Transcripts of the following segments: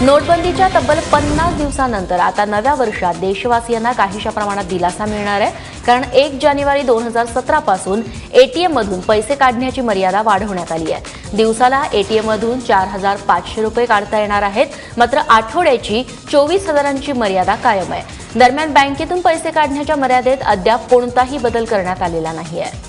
नोटबंदीच्या तब्बल 50 दिवसानंतर आता नव्या वर्षात देशवासियांना काहीशा प्रमाणात दिलासा मिळणार आहे, कारण 1 जानेवारी 2017 पासून एटीएम मधून पैसे काढण्याची मर्यादा वाढवण्यात आली आहे। दिवसाला एटीएम मधून 4500 रुपये काढता येणार आहेत, मात्र आठवड्याची 24,000ची मर्यादा कायम आहे। दरम्यान बँकेतून पैसे काढण्याच्या मर्यादेत अद्याप कोणताही बदल करण्यात आलेला नाहीये।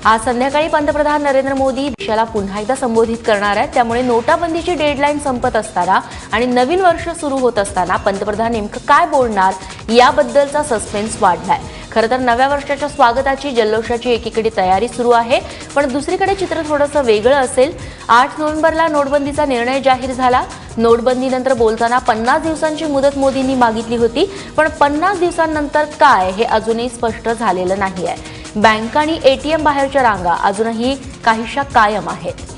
आज संध्याकाळी पंतप्रधान नरेंद्र मोदी देशाला पुन्हा एकदा संबोधित करणार आहेत, त्यामुळे नोटाबंदीची डेडलाईन संपत असताना आणि नवीन वर्ष सुरू होत असताना पंतप्रधान नेमकं काय बोलणार याबद्दलचा सस्पेन्स वाढलाय। खरं तर नव्या वर्षाच्या स्वागताची जल्लोषाची एकीकडे तयारी सुरू आहे, पण दुसरीकडे चित्र थोडंसं वेगळं असेल। 8 नोव्हेंबरला नोटबंदीचा निर्णय जाहीर झाला। नोटबंदीनंतर बोलताना 50 दिवसांची मुदत मोदींनी मागितली होती, पण 50 दिवसांनंतर काय हे अजूनही स्पष्ट झालेलं नाहीये। बँक आणि एटीएम बाहेरच्या रांगा अजूनही काहीशा कायम आहेत।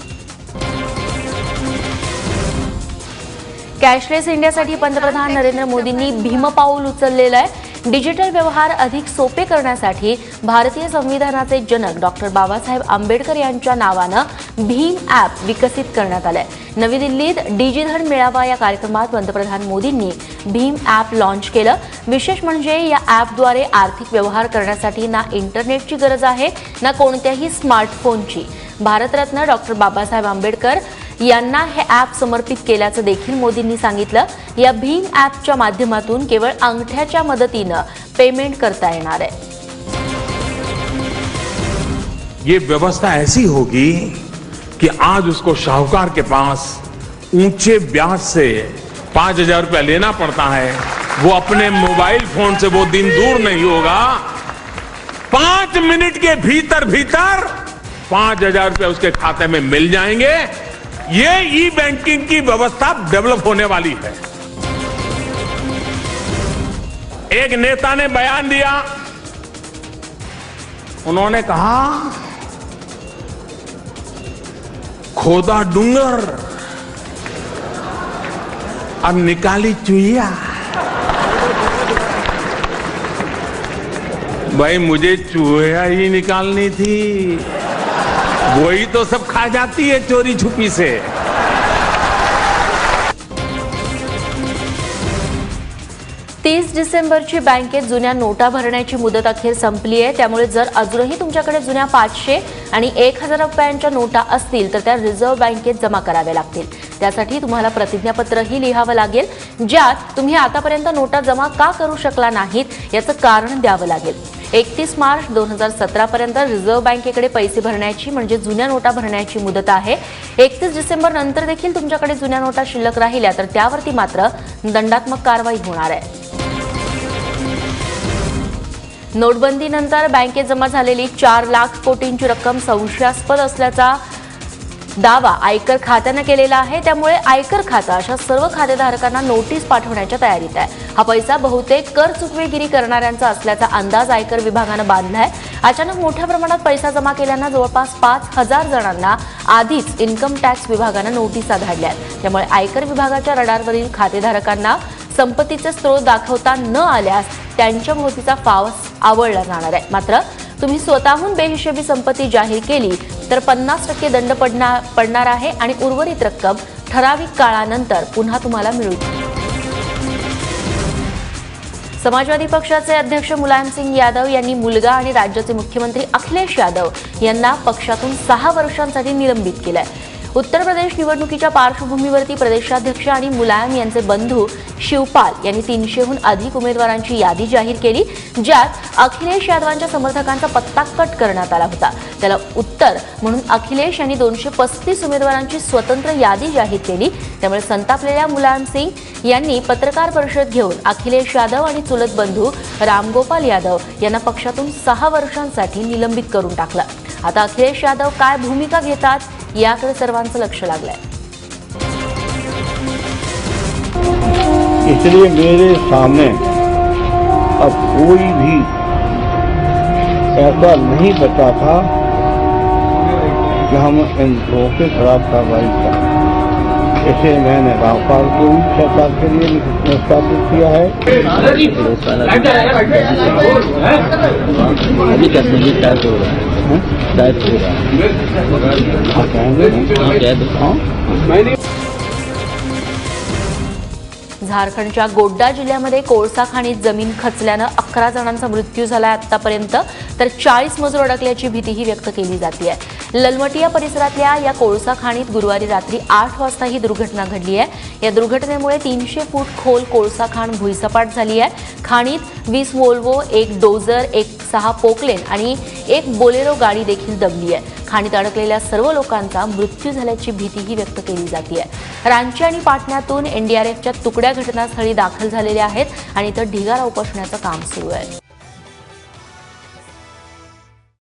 कॅशलेस इंडियासाठी पंतप्रधान नरेंद्र मोदींनी भीमपाऊल उचललेलं आहे। डिजिटल व्यवहार अधिक सोपे करण्यासाठी भारतीय संविधानाचे जनक डॉक्टर बाबासाहेब आंबेडकर यांच्या नावानं भीम ॲप विकसित करण्यात आलंय। नवी दिल्लीत डिजिधन मेळावा या कार्यक्रमात पंतप्रधान मोदींनी भीम ॲप लॉन्च केलं। विशेष म्हणजे या ॲपद्वारे आर्थिक व्यवहार करण्यासाठी ना इंटरनेटची गरज आहे ना कोणत्याही स्मार्टफोनची। भारतरत्न डॉक्टर बाबासाहेब आंबेडकर यांना हे ॲप समर्पित केल्याचं देखील मोदींनी सांगितलं। या भीम ॲपच्या माध्यमातून केवळ अंगठ्याच्या मदतीनं पेमेंट करता येणार आहे। ये व्यवस्था ऐसी होगी कि आज उसको शाहूकार के पास ऊंचे ब्याज से 5,000 रुपया लेना पड़ता है, वो अपने मोबाइल फोन से वो दिन दूर नहीं होगा। 5 मिनट के भीतर 5,000 रुपया उसके खाते में मिल जाएंगे। ये ई बैंकिंग की व्यवस्था डेवलप होने वाली है। एक नेता ने बयान दिया, उन्होंने कहा खोदा डूंगर और निकाली चुहिया। भाई मुझे चूहिया ही निकालनी थी, वही तो सब खा जाती है चोरी छुपी से। 30 डिसेंबरची बँकेत जुन्या नोटा भरण्याची मुदत अखेर संपली आहे, त्यामुळे जर अजूनही तुमच्याकडे जुन्या 500 आणि 1,000 रुपयांच्या नोटा असतील तर त्या रिझर्व्ह बँकेत जमा कराव्या लागतील। त्यासाठी तुम्हाला प्रतिज्ञापत्रही लिहावं लागेल, ज्यात तुम्ही आतापर्यंत नोटा जमा का करू शकला नाहीत याचं कारण द्यावं लागेल। 31 मार्च 2017 पर्यंत रिझर्व्ह बँकेकडे पैसे भरण्याची म्हणजे जुन्या नोटा भरण्याची मुदत आहे। 31 डिसेंबर नंतर देखील तुमच्याकडे जुन्या नोटा शिल्लक राहिल्या तर त्यावरती मात्र दंडात्मक कारवाई होणार आहे। नोटबंदीनंतर बँकेत जमा झालेली 4 लाख कोटींची रक्कम संशयास्पद असल्याचा दावा आयकर खात्याने केलेला आहे, त्यामुळे आयकर खातं अशा सर्व खातेधारकांना नोटीस पाठवण्याच्या तयारीत आहे। हा पैसा बहुतेक कर चुकवेगिरी करणाऱ्यांचा असल्याचा अंदाज आयकर विभागानं बांधलाय। अचानक मोठ्या प्रमाणात पैसा जमा केल्यानं जवळपास 5,000 जणांना आधीच इन्कम टॅक्स विभागानं नोटिसा धाडल्या, त्यामुळे आयकर विभागाच्या रडारवरील खातेधारकांना संपत्तीचे स्रोत दाखवता न आल्यास त्यांच्या भोवतीचा फावस आवळला जाणार आहे। मात्र तुम्ही स्वतःहून बेहिशेबी संपत्ती जाहीर केली तर 50% दंड पडणार आहे आणि उर्वरित रक्कम ठराविक काळानंतर पुन्हा तुम्हाला मिळेल। समाजवादी पक्षाचे अध्यक्ष मुलायमसिंग यादव यांनी मुलगा आणि राज्याचे मुख्यमंत्री अखिलेश यादव यांना पक्षातून 6 वर्षांसाठी निलंबित केलंय। उत्तर प्रदेश निवडणुकीच्या पार्श्वभूमीवरती प्रदेशाध्यक्ष आणि मुलायम यांचे बंधू शिवपाल यांनी 300हून अधिक उमेदवारांची यादी जाहीर केली, ज्यात अखिलेश यादवांच्या समर्थकांचा पत्ता कट करण्यात आला होता। त्याला उत्तर म्हणून अखिलेश यांनी 235 उमेदवारांची स्वतंत्र यादी जाहीर केली। त्यामुळे संतापलेल्या मुलायमसिंग यांनी पत्रकार परिषद घेऊन अखिलेश यादव आणि चुलत बंधू रामगोपाल यादव यांना पक्षातून 6 वर्षांसाठी निलंबित करून टाकलं। आता अखिलेश यादव काय भूमिका घेतात याकडे सर्वांचं लक्ष लागलंय। इसलिए मेरे सामने अब कोई भी ऐसा नहीं बचा था कि हम इन लोगों के खिलाफ कार्रवाई करें। इसलिए मैंने रामपाल को भी सरकार के लिए स्थापित किया है। अभी क्या संगीत टाइप हो रहा है, टाइप हो रहा है। झारखंडच्या गोड्डा जिल्ह्यामध्ये कोळसा खाणीत जमीन खचल्यानं 11 जणांचा मृत्यू झाला आतापर्यंत, तर 40 मजूर अडकल्याची भीतीही व्यक्त केली जाते आहे. ललमटिया परिसरातल्या या कोळसा खाणीत गुरुवारी रात्री 8 वाजता ही दुर्घटना घडली आहे. या दुर्घटनेमुळे 300 फूट खोल कोळसा खाण भुईसपाट झाली आहे. खाणीत 20 वोल्वो, 1 डोझर, 6 पोकलेन आणि 1 बोलेरो गाडी देखील दबली आहे. खाणीत अडकलेल्या सर्व लोकांचा मृत्यू झाल्याची भीतीही व्यक्त केली जाते आहे. रांची आणि पाटण्यातून एनडीआरएफच्या तुकड्या घटनास्थळी दाखल झालेल्या आहेत आणि इथं ढिगारा उपोषणाचं काम सुरू आहे.